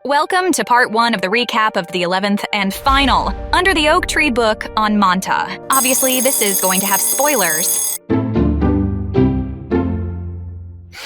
Welcome to part 1 of the recap of the 11th and final Under the Oak Tree book on Manta. Obviously, this is going to have spoilers.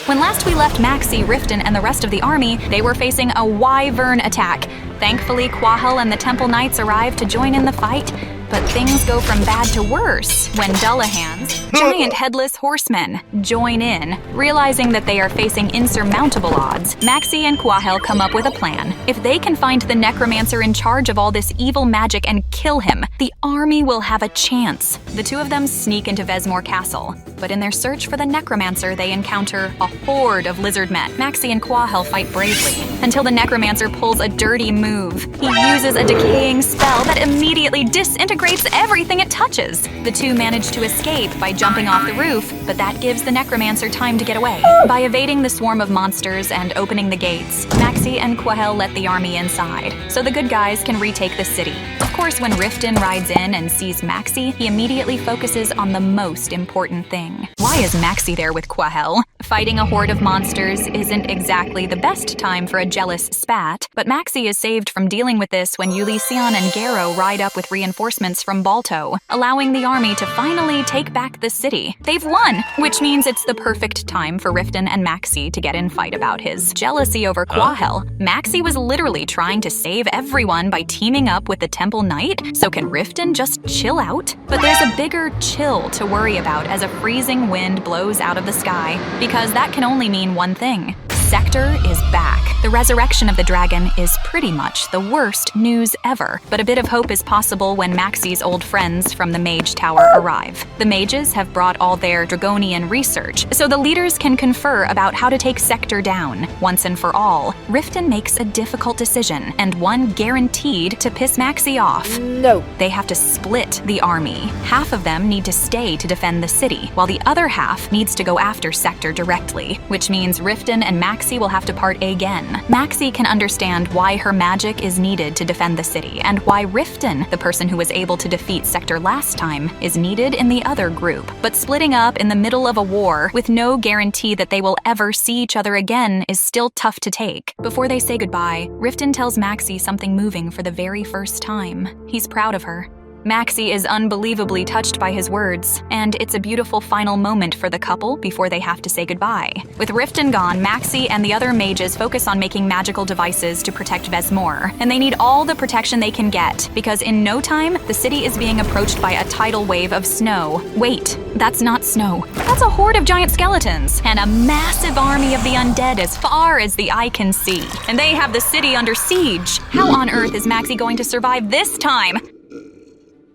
When last we left Maxie, Rifta, and the rest of the army, they were facing a wyvern attack. Thankfully, Quahel and the Temple Knights arrived to join in the fight, but things go from bad to worse when Dullahan's giant headless horsemen join in. Realizing that they are facing insurmountable odds, Maxie and Quahel come up with a plan. If they can find the necromancer in charge of all this evil magic and kill him, the army will have a chance. The two of them sneak into Vesmore Castle, but in their search for the necromancer, they encounter a horde of lizard men. Maxie and Quahel fight bravely until the necromancer pulls a dirty move. He uses a decaying spell that immediately disintegrates everything it touches. The two manage to escape by jumping off the roof, but that gives the necromancer time to get away. By evading the swarm of monsters and opening the gates, Maxie and Quahel let the army inside, so the good guys can retake the city. Of course, when Rifta rides in and sees Maxie, he immediately focuses on the most important thing. Why is Maxie there with Quahel? Fighting a horde of monsters isn't exactly the best time for a jealous spat, but Maxie is saved from dealing with this when Ulyssion and Garrow ride up with reinforcements from Balto, allowing the army to finally take back the city. They've won, which means it's the perfect time for Rifta and Maxie to get in fight about his jealousy over Quahel. Maxie was literally trying to save everyone by teaming up with the Temple Knight, so can Rifta just chill out? But there's a bigger chill to worry about as a freezing wind blows out of the sky, because that can only mean one thing. Sector is back. The resurrection of the dragon is pretty much the worst news ever, but a bit of hope is possible when Maxie's old friends from the Mage Tower arrive. The mages have brought all their Dragonian research, so the leaders can confer about how to take Sector down. Once and for all, Rifta makes a difficult decision, and one guaranteed to piss Maxie off. No. They have to split the army. Half of them need to stay to defend the city, while the other half needs to go after Sector directly, which means Rifta and Maxie will have to part again. Maxie can understand why her magic is needed to defend the city, and why Rifta, the person who was able to defeat Sector last time, is needed in the other group. But splitting up in the middle of a war, with no guarantee that they will ever see each other again, is still tough to take. Before they say goodbye, Rifta tells Maxie something moving for the very first time. He's proud of her. Maxie is unbelievably touched by his words, and it's a beautiful final moment for the couple before they have to say goodbye. With Rifta gone, Maxie and the other mages focus on making magical devices to protect Vesmore, and they need all the protection they can get, because in no time, the city is being approached by a tidal wave of snow. Wait, that's not snow. That's a horde of giant skeletons, and a massive army of the undead as far as the eye can see. And they have the city under siege. How on earth is Maxie going to survive this time?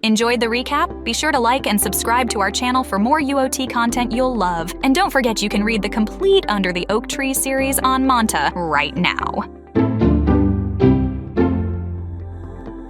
Enjoyed the recap? Be sure to like and subscribe to our channel for more UOT content you'll love. And don't forget you can read the complete Under the Oak Tree series on Manta right now.